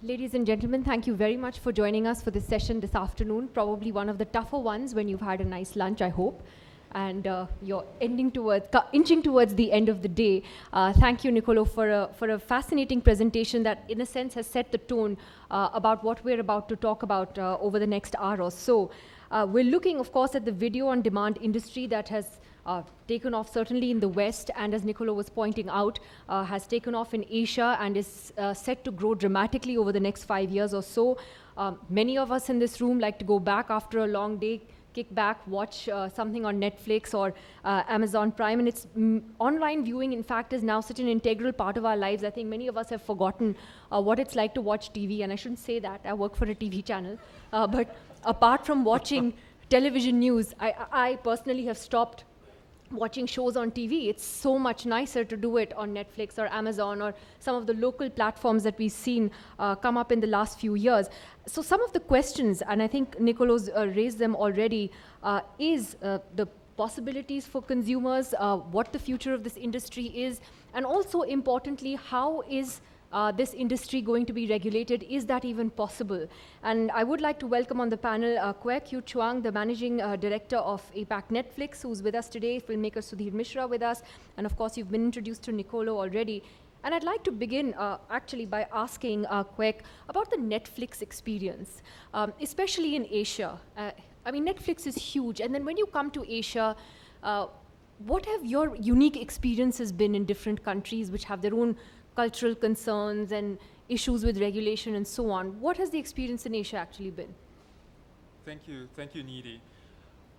Ladies and gentlemen, thank you very much for joining us for this session this afternoon. Probably one of the tougher ones when you've had a nice lunch, I hope. And you're inching towards the end of the day. Thank you, Nicolo, for a fascinating presentation that, in a sense, has set the tone about what we're about to talk about over the next hour or so. We're looking, of course, at the video-on-demand industry that has taken off certainly in the West, and as Nicolo was pointing out, has taken off in Asia and is set to grow dramatically over the next 5 years or so. Many of us in this room like to go back after a long day, kick back, watch something on Netflix or Amazon Prime, and it's online viewing, in fact, is now such an integral part of our lives. I think many of us have forgotten what it's like to watch TV, and I shouldn't say that, I work for a TV channel, but apart from watching television news, I personally have stopped watching shows on TV. It's so much nicer to do it on Netflix or Amazon or some of the local platforms that we've seen come up in the last few years. So some of the questions, and I think Nicolo's raised them already, is the possibilities for consumers, what the future of this industry is, and also importantly, how is this industry going to be regulated? Is that even possible? And I would like to welcome on the panel Kuek, Yu-Chuang, the Managing Director of APAC Netflix, who's with us today, filmmaker Sudhir Mishra with us, and of course you've been introduced to Nicolo already. And I'd like to begin actually by asking Kuek about the Netflix experience, especially in Asia. I mean, Netflix is huge, and then when you come to Asia, what have your unique experiences been in different countries which have their own cultural concerns and issues with regulation and so on? What has the experience in Asia actually been? Thank you, Needy.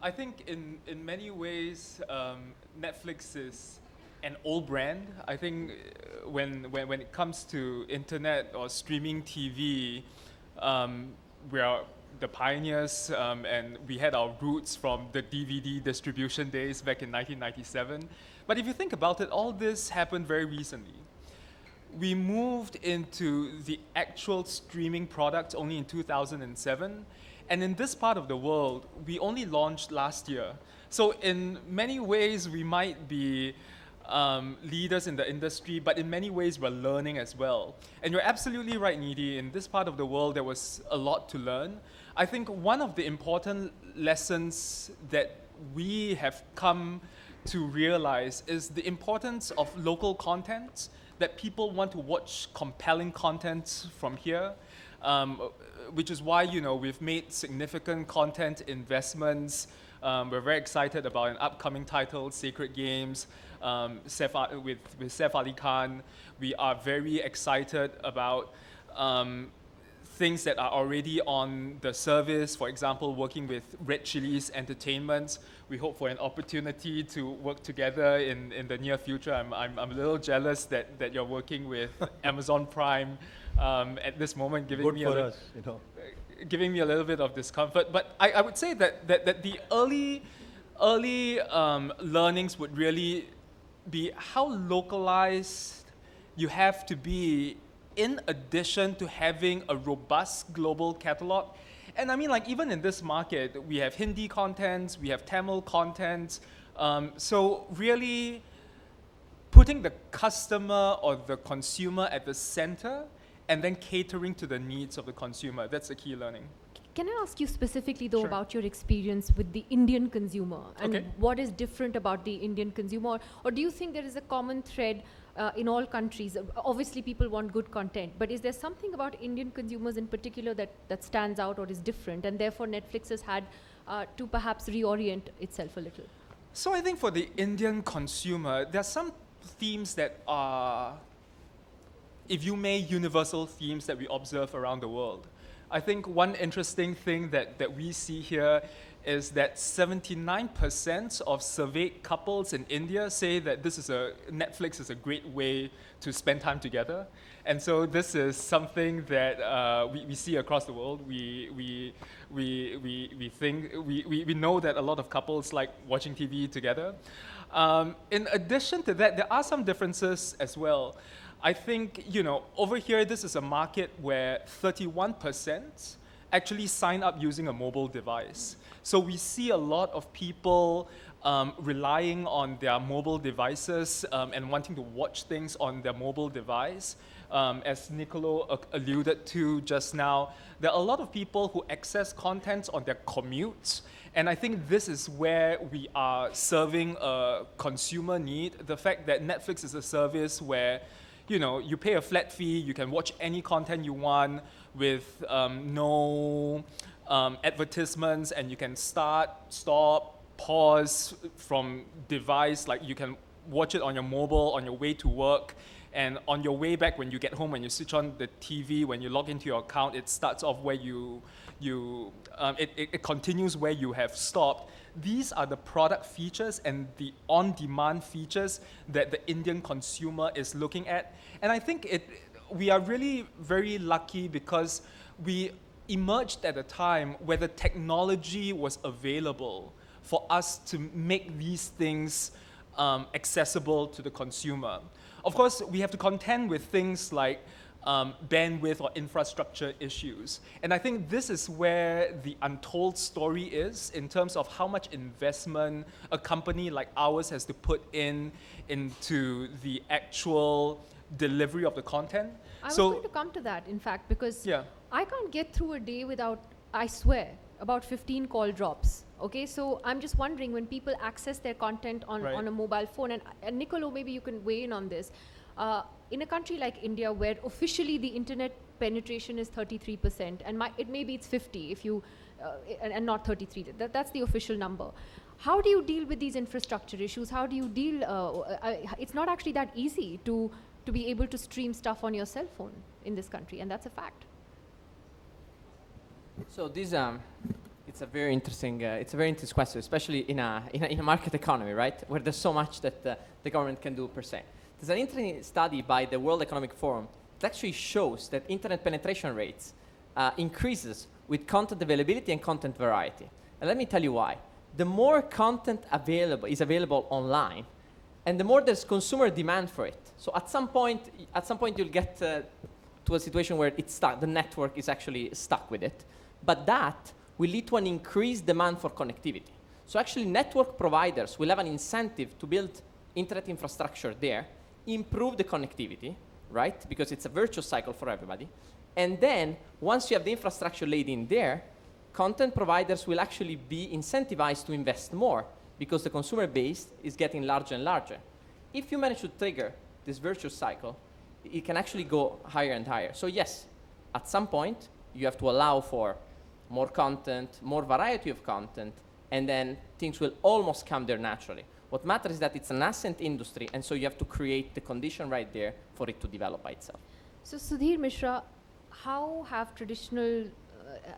I think in many ways, Netflix is an old brand. I think when it comes to internet or streaming TV, we are the pioneers, and we had our roots from the DVD distribution days back in 1997. But if you think about it, all this happened very recently. We moved into the actual streaming product only in 2007. And in this part of the world, we only launched last year. So in many ways, we might be leaders in the industry, but in many ways, we're learning as well. And you're absolutely right, Needy. In this part of the world, there was a lot to learn. I think one of the important lessons that we have come to realize is the importance of local content, that people want to watch compelling content from here, which is why we've made significant content investments. We're very excited about an upcoming title, Sacred Games, with Saif Ali Khan. We are very excited about things that are already on the service. For example, working with Red Chillies Entertainment. We hope for an opportunity to work together in the near future. I'm a little jealous that you're working with Amazon Prime at this moment, giving me a little bit of discomfort. But I would say that the early learnings would really be how localized you have to be in addition to having a robust global catalog. And I mean, like, even in this market, we have Hindi content, we have Tamil content. So really putting the customer or the consumer at the center and then catering to the needs of the consumer, that's the key learning. Can I ask you specifically, though, Sure. about your experience with the Indian consumer and Okay. what is different about the Indian consumer? Or do you think there is a common thread in all countries? Obviously, people want good content, but is there something about Indian consumers in particular that stands out or is different, and therefore Netflix has had to perhaps reorient itself a little? So I think for the Indian consumer, there are some themes that are, if you may, universal themes that we observe around the world. I think one interesting thing that we see here is that 79% of surveyed couples in India say that Netflix is a great way to spend time together. And so this is something that we see across the world. We know that a lot of couples like watching TV together. In addition to that, there are some differences as well. I think, over here, this is a market where 31% actually sign up using a mobile device. So we see a lot of people relying on their mobile devices and wanting to watch things on their mobile device. as Nicolo alluded to just now, there are a lot of people who access content on their commutes. And I think this is where we are serving a consumer need. The fact that Netflix is a service where, you know, you pay a flat fee, you can watch any content you want with no advertisements, and you can start, stop, pause from device. Like, you can watch it on your mobile, on your way to work, and on your way back when you get home, when you switch on the TV, when you log into your account, it starts off where it continues where you have stopped. These are the product features and the on-demand features that the Indian consumer is looking at. And I think we are really very lucky because we emerged at a time where the technology was available for us to make these things accessible to the consumer. Of course, we have to contend with things like bandwidth or infrastructure issues. And I think this is where the untold story is in terms of how much investment a company like ours has to put into the actual delivery of the content. I was going to come to that, in fact, because I can't get through a day without, I swear, about 15 call drops. Okay, so I'm just wondering, when people access their content on a mobile phone, and Nicolo, maybe you can weigh in on this, in a country like India, where officially the internet penetration is 33%, and it maybe it's 50 if you, and not 33, that's the official number. How do you deal with these infrastructure issues? How do you deal, it's not actually that easy to be able to stream stuff on your cell phone in this country, and that's a fact. So this, it's a very interesting question, especially in a market economy, right, where there's so much that the government can do per se. There's an interesting study by the World Economic Forum that actually shows that internet penetration rates increases with content availability and content variety. And let me tell you why. The more content is available online, and the more there's consumer demand for it. So at some point you'll get to a situation where it's stuck. The network is actually stuck with it. But that will lead to an increased demand for connectivity. So actually network providers will have an incentive to build internet infrastructure there, improve the connectivity, right? Because it's a virtuous cycle for everybody. And then once you have the infrastructure laid in there, content providers will actually be incentivized to invest more because the consumer base is getting larger and larger. If you manage to trigger this virtuous cycle, it can actually go higher and higher. So yes, at some point, you have to allow for more content, more variety of content, and then things will almost come there naturally. What matters is that it's a nascent industry, and so you have to create the condition right there for it to develop by itself. So Sudhir, Mishra, how have traditional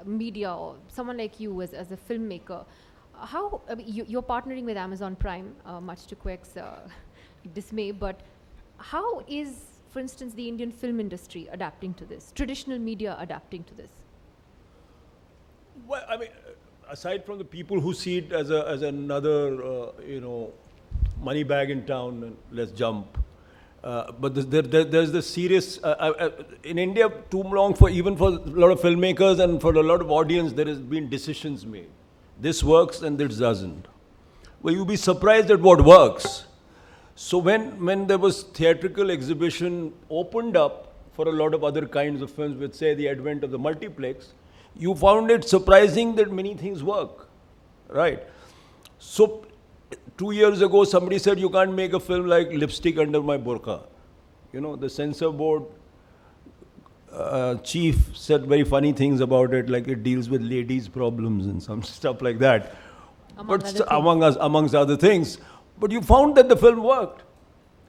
media, or someone like you as a filmmaker, you're partnering with Amazon Prime, much to Kuek's dismay, but how is, for instance, the Indian film industry adapting to this, traditional media adapting to this? Well, I mean, aside from the people who see it as another, money bag in town and let's jump, but there's the serious, in India, too long even for a lot of filmmakers and for a lot of audience, there has been decisions made. This works and this doesn't. Well, you'll be surprised at what works. So when there was theatrical exhibition opened up for a lot of other kinds of films with, say, the advent of the multiplex, you found it surprising that many things work, right? So 2 years ago, somebody said, you can't make a film like Lipstick Under My Burqa. You know, the censor board chief said very funny things about it, like it deals with ladies' problems and some stuff like that. Amongst other things. But you found that the film worked.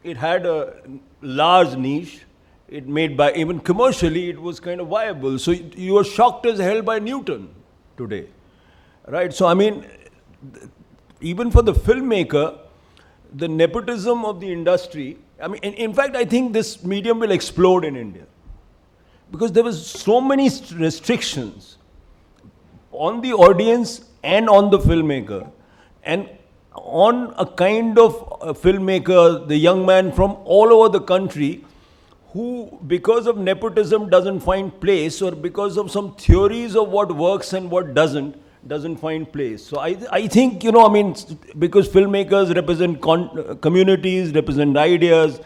It had a large niche. It made by, even commercially, it was kind of viable. So you are shocked as hell by Newton today, right? So I mean, even for the filmmaker, the nepotism of the industry, I mean, in fact, I think this medium will explode in India because there was so many restrictions on the audience and on the filmmaker, and on a kind of a filmmaker, the young man from all over the country, who, because of nepotism, doesn't find place, or because of some theories of what works and what doesn't find place. So I think, because filmmakers represent communities, represent ideas,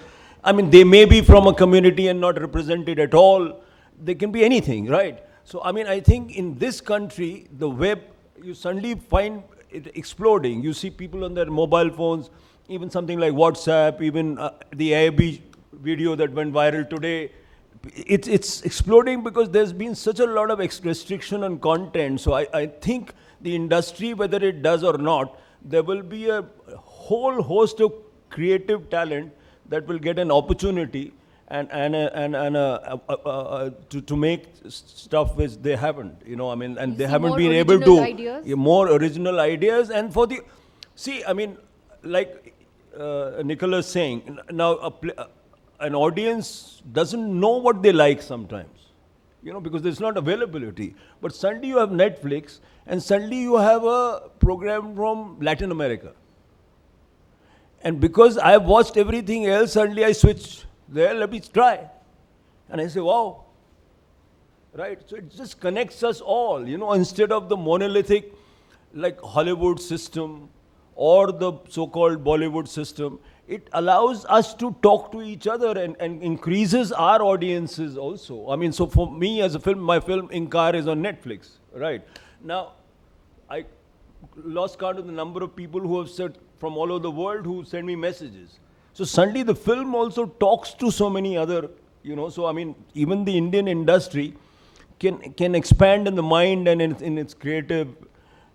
I mean, they may be from a community and not represented at all. They can be anything, right? So, I mean, I think in this country, the web, you suddenly find it exploding. You see people on their mobile phones, even something like WhatsApp, even the AIB video that went viral today. It's exploding because there's been such a lot of restriction on content. So I think the industry, whether it does or not, there will be a whole host of creative talent that will get an opportunity to make stuff which they haven't, you know, I mean, and they haven't been able to ideas? More original ideas. And for the, see, I mean, like Nicolo is saying, now an audience doesn't know what they like sometimes, you know, because there's not availability. But suddenly you have Netflix, and suddenly you have a program from Latin America. And because I have watched everything else, suddenly I switch there, let me try. And I say, wow. Right? So it just connects us all, you know, instead of the monolithic, like Hollywood system or the so-called Bollywood system. It allows us to talk to each other and increases our audiences also. I mean, so for me as a film, my film Inkar is on Netflix, right? Now, I lost count of the number of people who have said from all over the world who send me messages. So suddenly the film also talks to so many other, you know, so I mean, even the Indian industry can expand in the mind and in its creative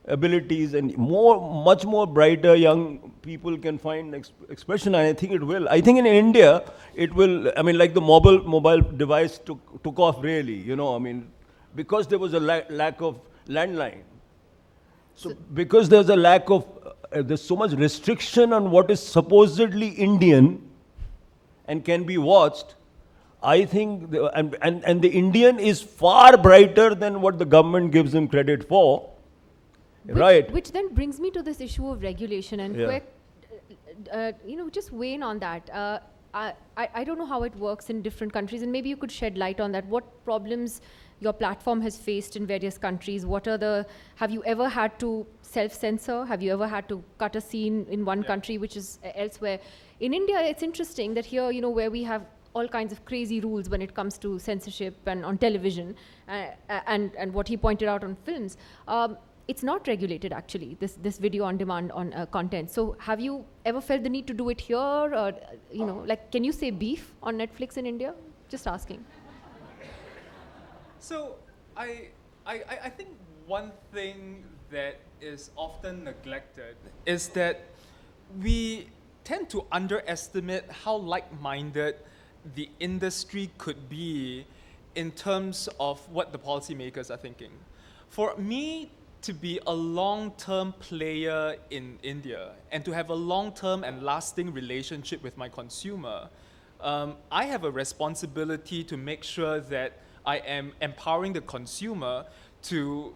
abilities, and much more brighter young people can find expression, and I think it will. I think in India, it will, I mean, like the mobile device took off really, you know, I mean, because there was a lack of landline. So because there's a lack of, there's so much restriction on what is supposedly Indian and can be watched, I think, and the Indian is far brighter than what the government gives them credit for. Right. Which then brings me to this issue of regulation, and Kuek, you know, just weigh in on that. I don't know how it works in different countries, and maybe you could shed light on that. What problems your platform has faced in various countries? Have you ever had to self-censor? Have you ever had to cut a scene in one country which is elsewhere? In India, it's interesting that here, you know, where we have all kinds of crazy rules when it comes to censorship and on television, and what he pointed out on films, it's not regulated actually, this video on demand on content. So have you ever felt the need to do it here? Or, you know, like, can you say beef on Netflix in India? Just asking. So I think one thing that is often neglected is that we tend to underestimate how like-minded the industry could be in terms of what the policymakers are thinking. For me to be a long-term player in India and to have a long-term and lasting relationship with my consumer, I have a responsibility to make sure that I am empowering the consumer to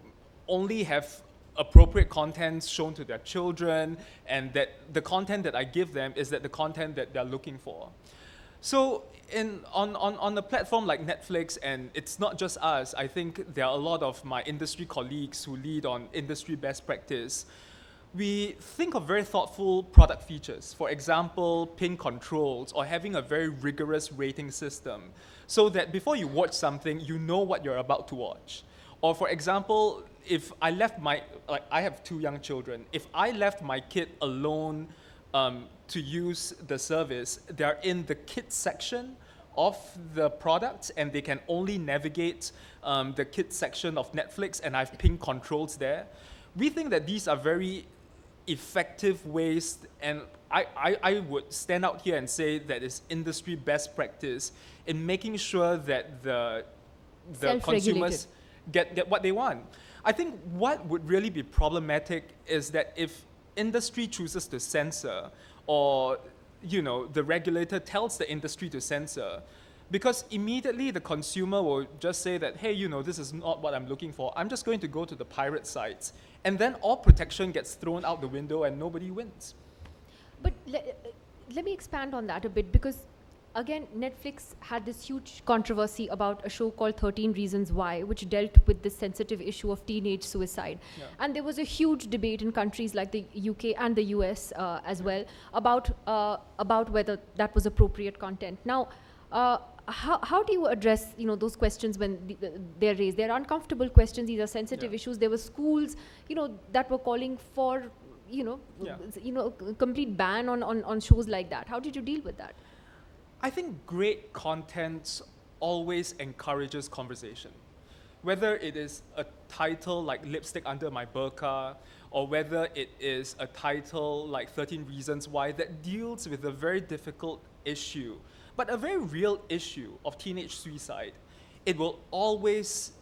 only have appropriate content shown to their children, and that the content that I give them is that the content that they're looking for. So on a platform like Netflix, and it's not just us, I think there are a lot of my industry colleagues who lead on industry best practice. We think of very thoughtful product features. For example, pin controls, or having a very rigorous rating system, so that before you watch something, you know what you're about to watch. Or for example, if I left I have 2 young children, if I left my kid alone to use the service, they're in the kids section of the product, and they can only navigate the kids section of Netflix, and I've pin controls there. We think that these are very effective ways, and I would stand out here and say that it's industry best practice in making sure that the consumers get what they want. I think what would really be problematic is that if industry chooses to censor, or the regulator tells the industry to censor, because immediately the consumer will just say that, hey, this is not what I'm looking for. I'm just going to go to the pirate sites. And then all protection gets thrown out the window and nobody wins. But let me expand on that a bit, because again, Netflix had this huge controversy about a show called 13 Reasons Why, which dealt with this sensitive issue of teenage suicide. Yeah. And there was a huge debate in countries like the UK and the US as well about whether that was appropriate content. Now, how do you address those questions when they're raised? They're uncomfortable questions. These are sensitive issues. There were schools that were calling for complete ban on shows like that. How did you deal with that? I think great content always encourages conversation. Whether it is a title like Lipstick Under My Burqa, or whether it is a title like 13 Reasons Why that deals with a very difficult issue, but a very real issue of teenage suicide, it will always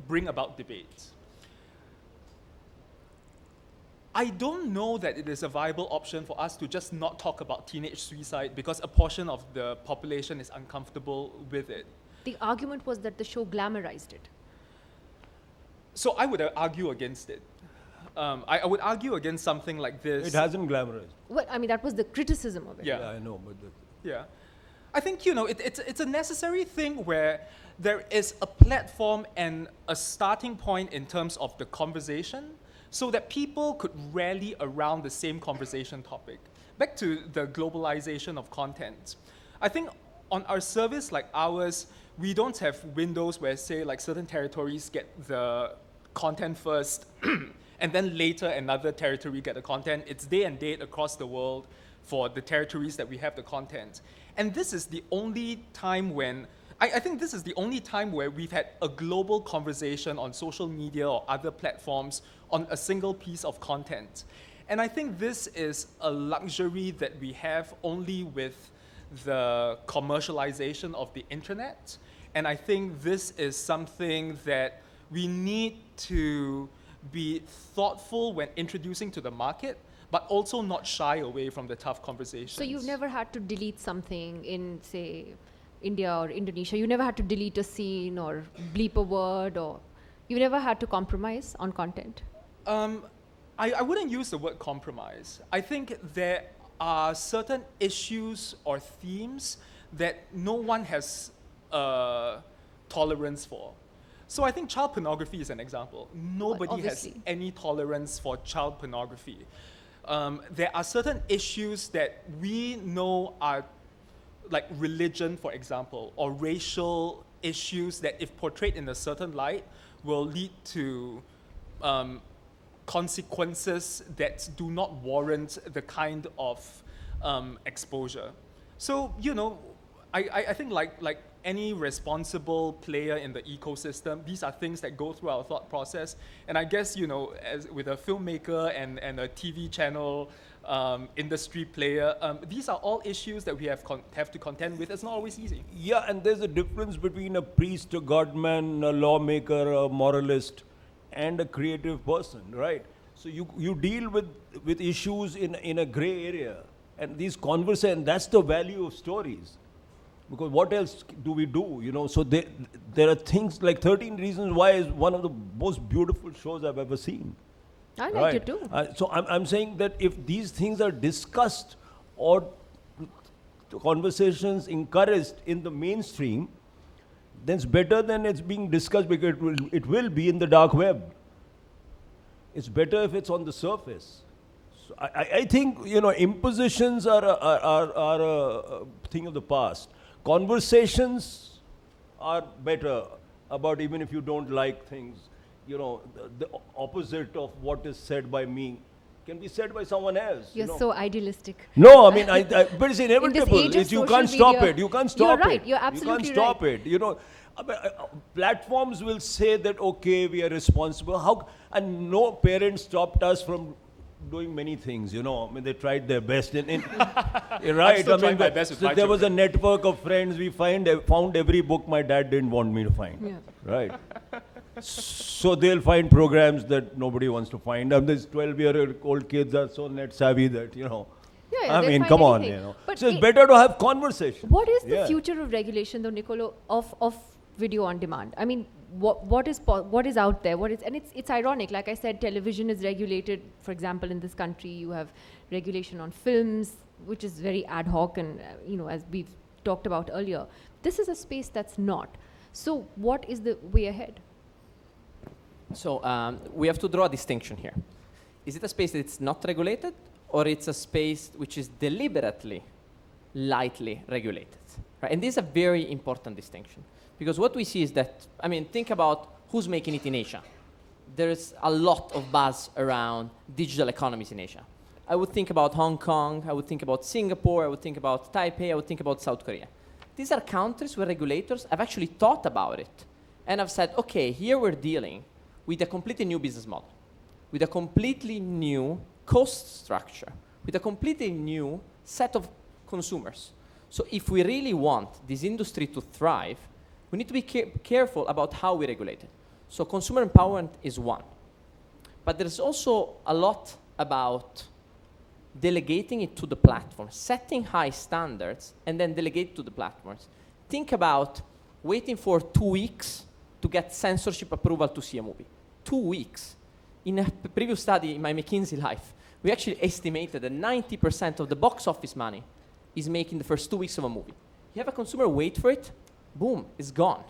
bring about debate. I don't know that it is a viable option for us to just not talk about teenage suicide because a portion of the population is uncomfortable with it. The argument was that the show glamorized it. So I would argue against it. I would argue against something like this. It hasn't glamorized. Well, I mean, that was the criticism of it. Yeah. I know, but Yeah. I think, it's a necessary thing where there is a platform and a starting point in terms of the conversation so that people could rally around the same conversation topic. Back to the globalization of content. I think on our service like ours, we don't have windows where, say, like certain territories get the content first and then later another territory get the content. It's day and date across the world for the territories that we have the content. And this is the only time when, I think this is the only time where we've had a global conversation on social media or other platforms on a single piece of content. And I think this is a luxury that we have only with the commercialization of the internet. And I think this is something that we need to be thoughtful when introducing to the market, but also not shy away from the tough conversations. So you've never had to delete something in, say, India or Indonesia? You never had to delete a scene or bleep a word, or you never had to compromise on content? I wouldn't use the word compromise. I think there are certain issues or themes that no one has tolerance for. So I think child pornography is an example. Nobody has any tolerance for child pornography. There are certain issues that we know are like religion, for example, or racial issues that if portrayed in a certain light will lead to consequences that do not warrant the kind of exposure. So, I think like any responsible player in the ecosystem, these are things that go through our thought process. And I guess, as with a filmmaker and a TV channel industry player, these are all issues that we have to contend with. It's not always easy. yeah, and there's a difference between a priest, a godman, a lawmaker, a moralist, and a creative person, right? So you deal with issues in a gray area, and these conversations, that's the value of stories. Because what else do we do, So there are things like 13 Reasons Why is one of the most beautiful shows I've ever seen. I like it too. So I'm saying that if these things are discussed or conversations encouraged in the mainstream, then it's better than it's being discussed because it will be in the dark web. It's better if it's on the surface. So I think, impositions are a thing of the past. Conversations are better about even if you don't like things, the opposite of what is said by me can be said by someone else. You're so idealistic. No, I mean, but it's inevitable. In this age of You can't social stop media, it. You can't stop it. You're right. You're absolutely You can't stop right. it. Platforms will say that, okay, we are responsible. And no parent stopped us from doing many things, I mean, they tried their best. Right? I'm still trying my best with my there was a children. network of friends. We found every book my dad didn't want me to find. Yeah. Right? So they'll find programs that nobody wants to find. And these 12-year-old kids are so net savvy that, Yeah, I they'll mean, find come on, anything. But So it's better to have conversation. What is the Yeah. future of regulation, though, Nicolo, of video on demand? I mean, what is out there? It's ironic. Like I said, television is regulated. For example, in this country, you have regulation on films, which is very ad hoc, and as we've talked about earlier. This is a space that's not. So what is the way ahead? So we have to draw a distinction here. Is it a space that's not regulated, or it's a space which is deliberately lightly regulated? Right? And this is a very important distinction, because what we see is that, I mean, think about who's making it in Asia. There's a lot of buzz around digital economies in Asia. I would think about Hong Kong, I would think about Singapore, I would think about Taipei, I would think about South Korea. These are countries where regulators have actually thought about it and have said, okay, here we're dealing with a completely new business model, with a completely new cost structure, with a completely new set of consumers. So if we really want this industry to thrive, we need to be careful about how we regulate it. So consumer empowerment is one. But there's also a lot about delegating it to the platform, setting high standards, and then delegate to the platforms. Think about waiting for 2 weeks to get censorship approval to see a movie. 2 weeks. In a previous study in my McKinsey life, we actually estimated that 90% of the box office money is made in the first 2 weeks of a movie. You have a consumer wait for it, boom, it's gone.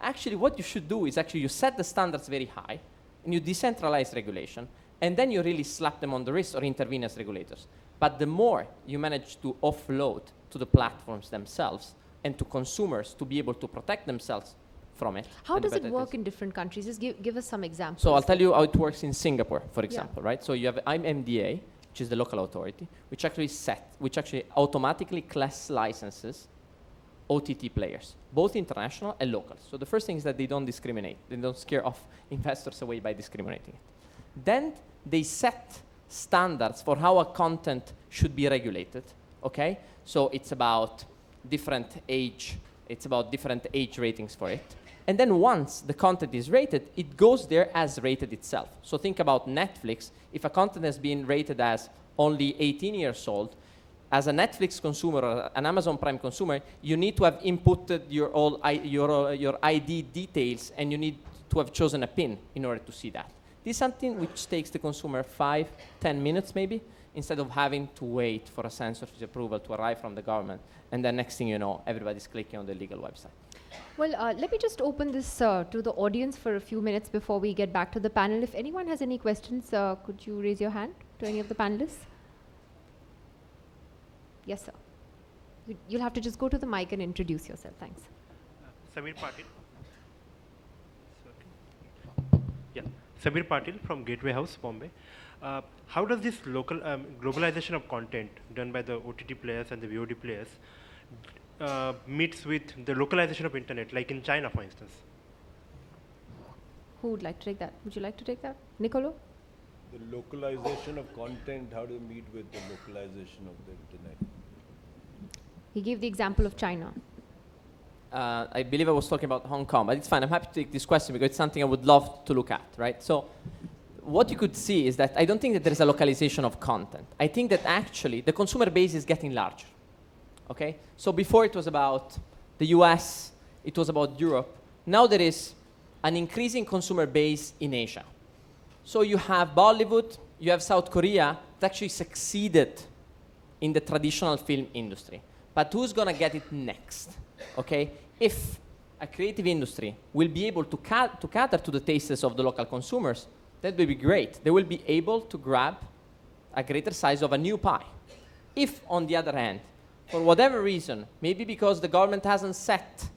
Actually, what you should do is actually you set the standards very high, and you decentralize regulation, and then you really slap them on the wrist or intervene as regulators. But the more you manage to offload to the platforms themselves and to consumers to be able to protect themselves from it. How does it work in different countries? Just give us some examples. So I'll tell you how it works in Singapore, for example, right? So you have IMDA, which is the local authority, which actually automatically class licenses OTT players, both international and local. So the first thing is that they don't discriminate. They don't scare off investors away by discriminating it. Then they set standards for how a content should be regulated, okay? So it's about different age ratings for it. And then once the content is rated, it goes there as rated itself. So think about Netflix. If a content has been rated as only 18 years old, as a Netflix consumer or an Amazon Prime consumer, you need to have inputted your ID details, and you need to have chosen a PIN in order to see that. This is something which takes the consumer 5-10 minutes maybe, instead of having to wait for a censorship approval to arrive from the government, and then next thing you know, everybody's clicking on the legal website. Well, let me just open this to the audience for a few minutes before we get back to the panel. If anyone has any questions, could you raise your hand to any of the panelists? Yes, sir. You'll have to just go to the mic and introduce yourself. Thanks. Samir Patil. Yeah, Samir Patil from Gateway House, Bombay. How does this local globalization of content done by the OTT players and the VOD players meets with the localization of internet, like in China, for instance? Who would like to take that? Would you like to take that? Nicolo? The localization of content, how do you meet with the localization of the internet? He gave the example of China. I believe I was talking about Hong Kong, but it's fine. I'm happy to take this question because it's something I would love to look at, right? So what you could see is that I don't think that there is a localization of content. I think that actually the consumer base is getting larger, okay? So before it was about the US, it was about Europe. Now there is an increasing consumer base in Asia. So you have Bollywood, you have South Korea that actually succeeded in the traditional film industry. But who's gonna get it next, okay? If a creative industry will be able to cater to the tastes of the local consumers, that will be great. They will be able to grab a greater size of a new pie. If, on the other hand, for whatever reason, maybe because the government hasn't set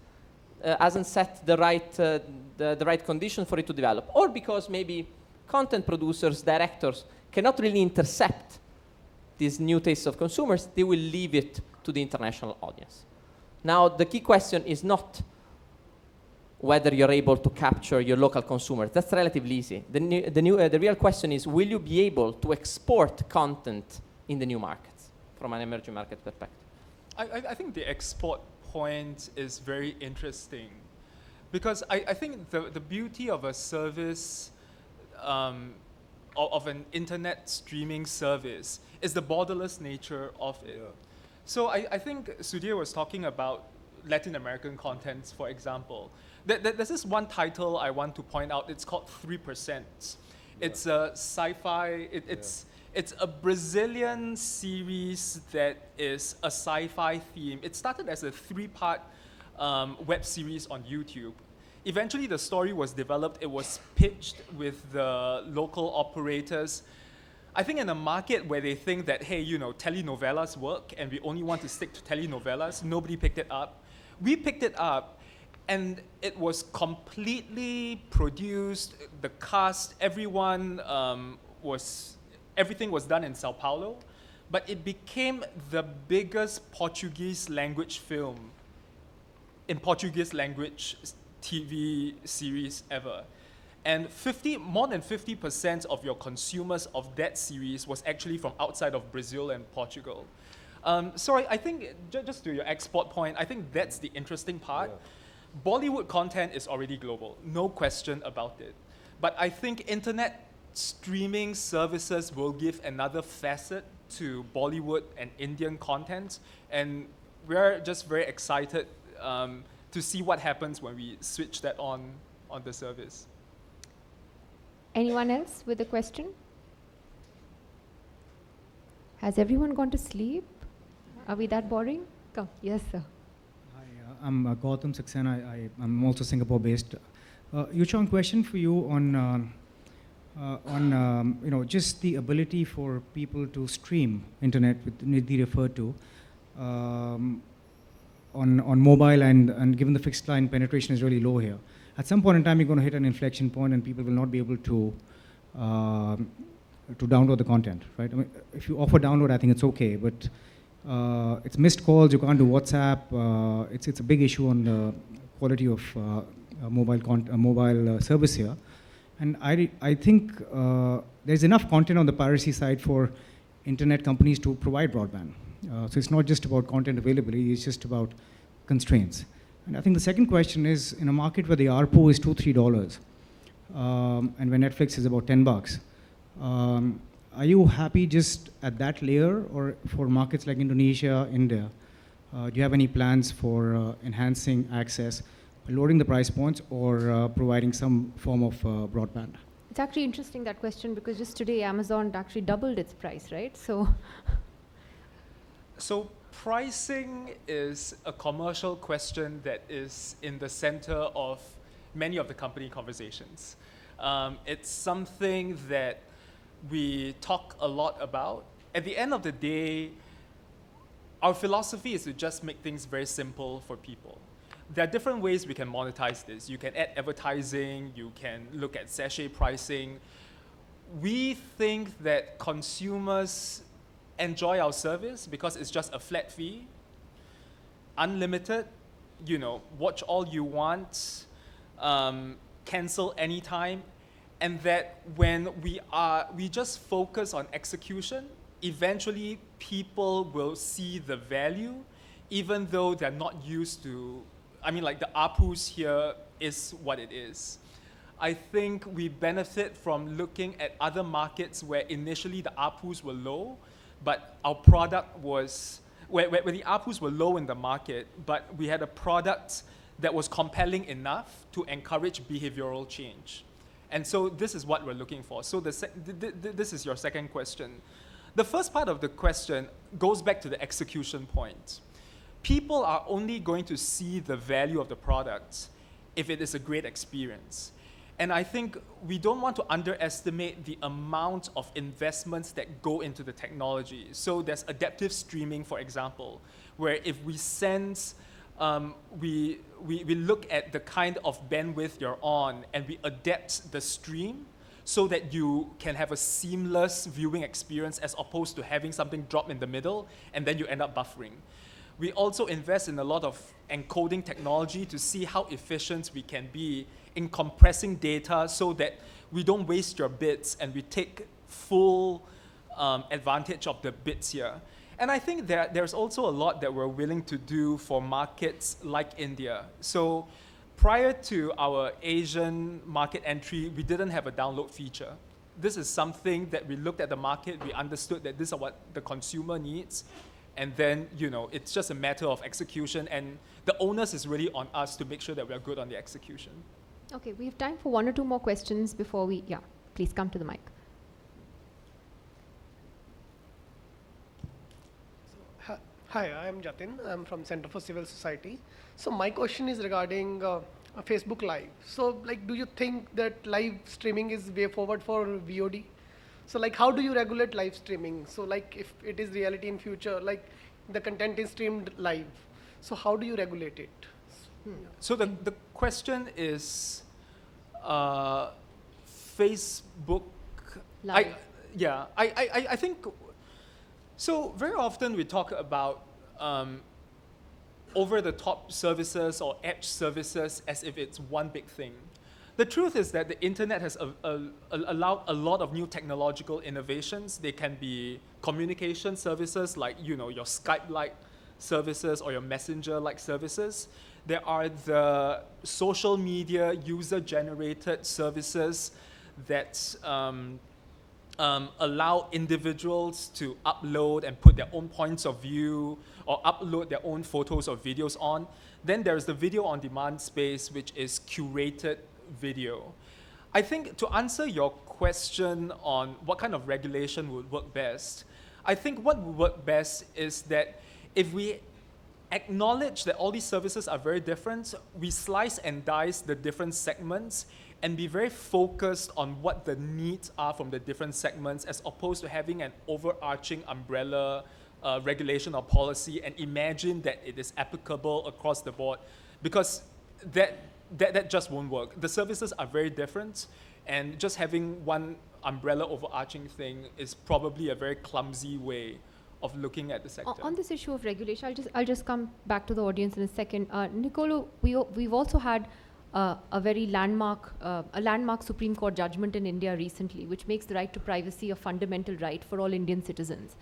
the right conditions for it to develop, or because maybe content producers, directors cannot really intercept these new tastes of consumers, they will leave it to the international audience. Now, the key question is not whether you're able to capture your local consumers. That's relatively easy. The real question is, will you be able to export content in the new markets from an emerging market perspective? I think the export point is very interesting, because I think the beauty of a service, of an internet streaming service, is the borderless nature of it. Yeah. So I think Sudhir was talking about Latin American contents, for example. There's this one title I want to point out. It's called 3%. It's a CyFy. It's a Brazilian series that is a sci-fi theme. It started as a 3-part web series on YouTube. Eventually, the story was developed. It was pitched with the local operators. I think in a market where they think that, hey, telenovelas work and we only want to stick to telenovelas, nobody picked it up. We picked it up, and it was completely produced. The cast, everyone everything was done in Sao Paulo, but it became the biggest Portuguese language film in Portuguese language TV series ever. And more than 50% of your consumers of that series was actually from outside of Brazil and Portugal. So I think, just to your export point, I think that's the interesting part. Yeah. Bollywood content is already global, no question about it. But I think internet streaming services will give another facet to Bollywood and Indian content, and we're just very excited to see what happens when we switch that on the service. Anyone else with a question? Has everyone gone to sleep? Are we that boring? Come. Yes, sir. Hi, I'm Gautam Saxena. I'm also Singapore-based. Yu-Chuang, question for you on just the ability for people to stream internet, with Nidhi referred to, on mobile, and given the fixed line penetration is really low here. At some point in time, you're going to hit an inflection point and people will not be able to download the content, right? I mean, if you offer download, I think it's okay, but it's missed calls, you can't do WhatsApp, it's a big issue on the quality of mobile service here. And I think there's enough content on the piracy side for internet companies to provide broadband. So it's not just about content availability, it's just about constraints. And I think the second question is, in a market where the ARPU is $2-3, and where Netflix is about $10, are you happy just at that layer, or for markets like Indonesia, India, do you have any plans for enhancing access, lowering the price points, or providing some form of broadband? It's actually interesting, that question, because just today Amazon actually doubled its price, right? So pricing is a commercial question that is in the center of many of the company conversations. It's something that we talk a lot about. At the end of the day, our philosophy is to just make things very simple for people. There are different ways we can monetize this. You can add advertising, you can look at sachet pricing. We think that consumers enjoy our service because it's just a flat fee, unlimited, watch all you want, cancel anytime, and that when we just focus on execution, eventually people will see the value, even though they're not used to, the ARPUs here is what it is. I think we benefit from looking at other markets where initially the ARPUs were low, but our product was, where the ARPUs were low in the market, but we had a product that was compelling enough to encourage behavioral change. And so this is what we're looking for. So this is your second question. The first part of the question goes back to the execution point. People are only going to see the value of the product if it is a great experience. And I think we don't want to underestimate the amount of investments that go into the technology. So there's adaptive streaming, for example, where if we sense, we look at the kind of bandwidth you're on and we adapt the stream so that you can have a seamless viewing experience as opposed to having something drop in the middle and then you end up buffering. We also invest in a lot of encoding technology to see how efficient we can be in compressing data so that we don't waste your bits and we take full advantage of the bits here. And I think there's also a lot that we're willing to do for markets like India. So prior to our Asian market entry, we didn't have a download feature. This is something that we looked at the market, we understood that this is what the consumer needs. And then, it's just a matter of execution, and the onus is really on us to make sure that we're good on the execution. Okay, we have time for one or two more questions before please come to the mic. Hi, I'm Jatin. I'm from Center for Civil Society. So my question is regarding Facebook Live. So like, do you think that live streaming is way forward for VOD? So like, how do you regulate live streaming? So like, if it is reality in future, like the content is streamed live. So how do you regulate it? So the question is, Facebook. Live. I think. So very often we talk about over-the-top services or edge services as if it's one big thing. The truth is that the internet has allowed a lot of new technological innovations. They can be communication services like your Skype-like services or your Messenger-like services. There are the social media user-generated services that allow individuals to upload and put their own points of view or upload their own photos or videos on. Then there's the video on demand space, which is curated video. I think to answer your question on what kind of regulation would work best, I think what would work best is that if we acknowledge that all these services are very different, we slice and dice the different segments and be very focused on what the needs are from the different segments, as opposed to having an overarching umbrella regulation or policy and imagine that it is applicable across the board, because that just won't work. The services are very different, and just having one umbrella overarching thing is probably a very clumsy way of looking at the sector. On this issue of regulation, I'll just come back to the audience in a second. Nicolo, we've also had a very landmark Supreme Court judgment in India recently, which makes the right to privacy a fundamental right for all Indian citizens.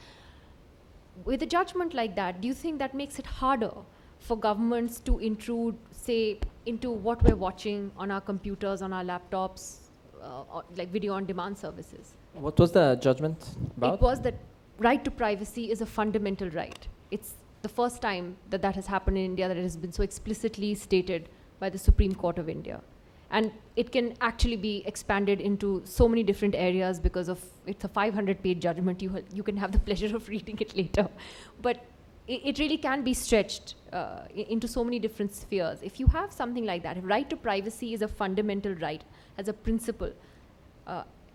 With a judgment like that, do you think that makes it harder for governments to intrude, say, into what we're watching on our computers, on our laptops, like video on demand services? What was the judgment about? It was that right to privacy is a fundamental right. It's the first time that has happened in India, that it has been so explicitly stated by the Supreme Court of India. And it can actually be expanded into so many different areas because of it's a 500-page judgment. You can have the pleasure of reading it later. But it really can be stretched into so many different spheres. If you have something like that, if right to privacy is a fundamental right as a principle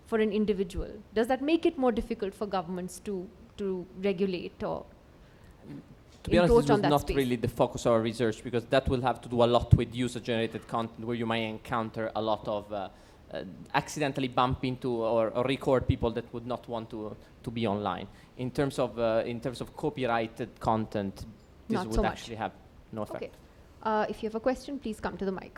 for an individual, does that make it more difficult for governments to regulate or to be honest, this was not space? really the focus of our research, because that will have to do a lot with user-generated content, where you might encounter a lot of accidentally bump into or record people that would not want to be online. In terms of copyrighted content, this Not would so actually have no effect. Okay. If you have a question, please come to the mic.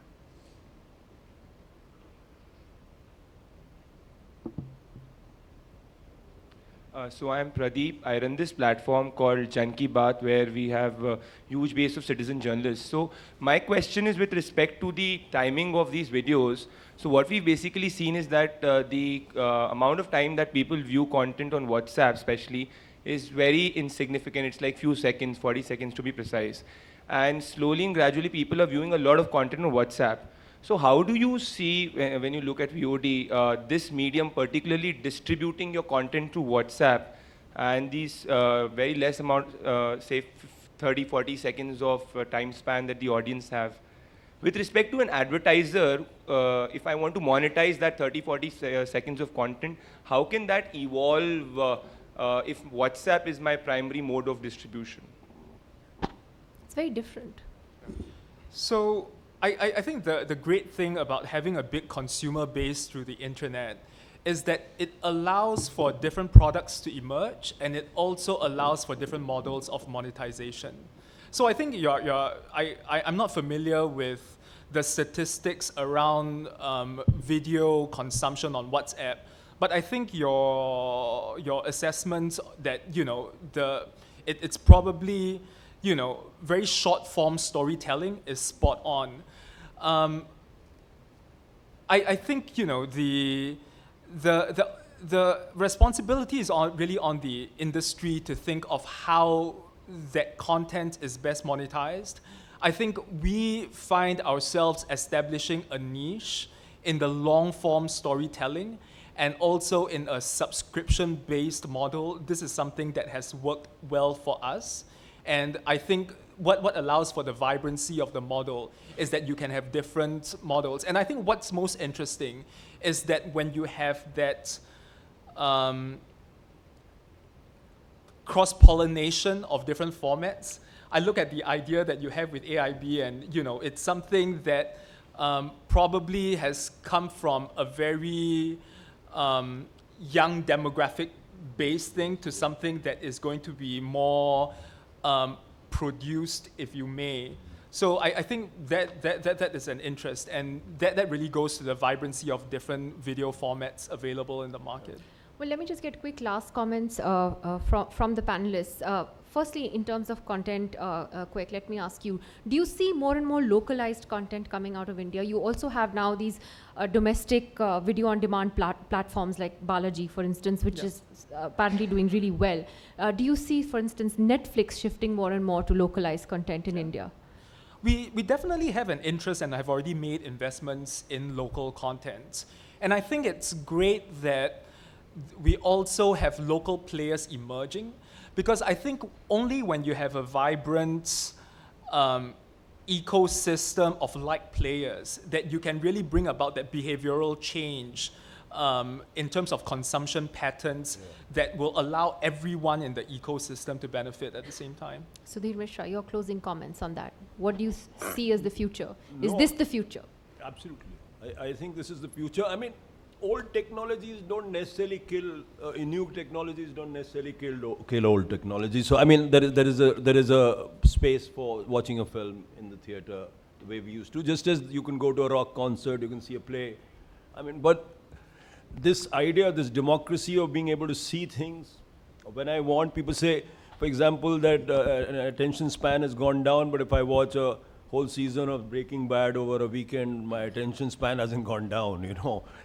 So I'm Pradeep. I run this platform called Jan Ki Baat, where we have a huge base of citizen journalists. So my question is with respect to the timing of these videos. So what we've basically seen is that the amount of time that people view content on WhatsApp especially is very insignificant. It's like few seconds, 40 seconds to be precise. And slowly and gradually people are viewing a lot of content on WhatsApp. So how do you see, when you look at VOD, this medium particularly distributing your content through WhatsApp and these very less amount, say 30, 40 seconds of time span that the audience have? With respect to an advertiser, if I want to monetize that 30, 40 seconds of content, how can that evolve if WhatsApp is my primary mode of distribution? It's very different. So I think the great thing about having a big consumer base through the internet is that it allows for different products to emerge, and it also allows for different models of monetization. So I think I'm not familiar with the statistics around video consumption on WhatsApp, but I think your assessment that it's probably very short form storytelling is spot on. I think the responsibility is really on the industry to think of how that content is best monetized. I think we find ourselves establishing a niche in the long form storytelling, and also in a subscription-based model. This is something that has worked well for us. And I think what allows for the vibrancy of the model is that you can have different models. And I think what's most interesting is that when you have that cross-pollination of different formats, I look at the idea that you have with AIB, and it's something that probably has come from a very young demographic-based thing to something that is going to be more produced, if you may. So I think that is an interest, and that really goes to the vibrancy of different video formats available in the market. Well, let me just get quick last comments from the panelists. Firstly, in terms of content, Kuek, let me ask you, do you see more and more localized content coming out of India? You also have now these domestic video-on-demand platforms like Balaji, for instance, which is apparently doing really well. Do you see, for instance, Netflix shifting more and more to localized content in India? We definitely have an interest and have already made investments in local content. And I think it's great that we also have local players emerging, because I think only when you have a vibrant ecosystem of like players that you can really bring about that behavioral change in terms of consumption patterns that will allow everyone in the ecosystem to benefit at the same time. Sudhir, Mishra, your closing comments on that. What do you see as the future? Is this the future? Absolutely. I think this is the future. I mean, old technologies don't necessarily kill, new technologies don't necessarily kill old technology. So I mean, there is a space for watching a film in the theater the way we used to. Just as you can go to a rock concert, you can see a play. I mean, but this idea, this democracy of being able to see things, when I want, people say, for example, that an attention span has gone down, but if I watch a whole season of Breaking Bad over a weekend, my attention span hasn't gone down,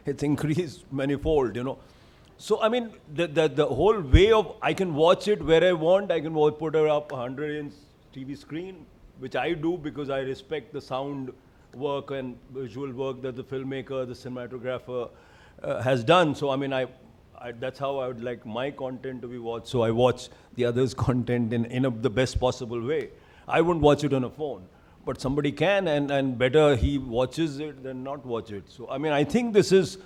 It's increased manifold, So, I mean, the whole way of, I can watch it where I want, I can put it up 100-inch TV screen, which I do because I respect the sound work and visual work that the filmmaker, the cinematographer has done. So, I mean, that's how I would like my content to be watched. So I watch the others' content in the best possible way. I wouldn't watch it on a phone. But somebody can, and better he watches it than not watch it. So, I mean, I think this is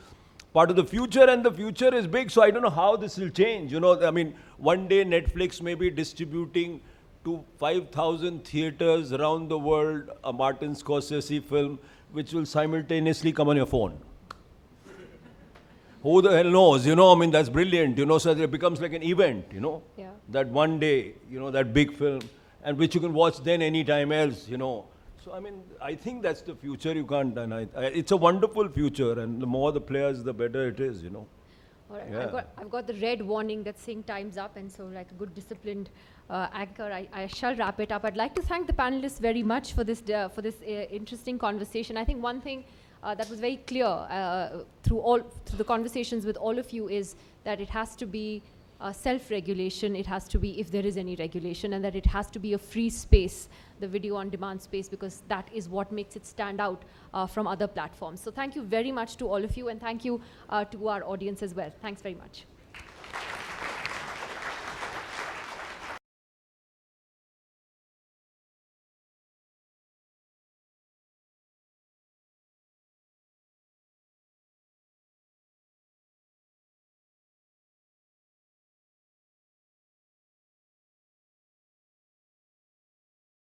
part of the future, and the future is big, so I don't know how this will change. I mean, one day Netflix may be distributing to 5,000 theaters around the world a Martin Scorsese film, which will simultaneously come on your phone. Who the hell knows, I mean, that's brilliant, so it becomes like an event, Yeah. that one day, that big film, and which you can watch then anytime else, So, I mean, I think that's the future. You can't deny. It's a wonderful future, and the more the players, the better it is, All right, Yeah. I've got the red warning that's saying time's up, and so like a good disciplined anchor, I shall wrap it up. I'd like to thank the panelists very much for this interesting conversation. I think one thing that was very clear through the conversations with all of you is that it has to be self-regulation, it has to be, if there is any regulation, and that it has to be a free space, the video-on-demand space, because that is what makes it stand out from other platforms. So thank you very much to all of you, and thank you to our audience as well. Thanks very much.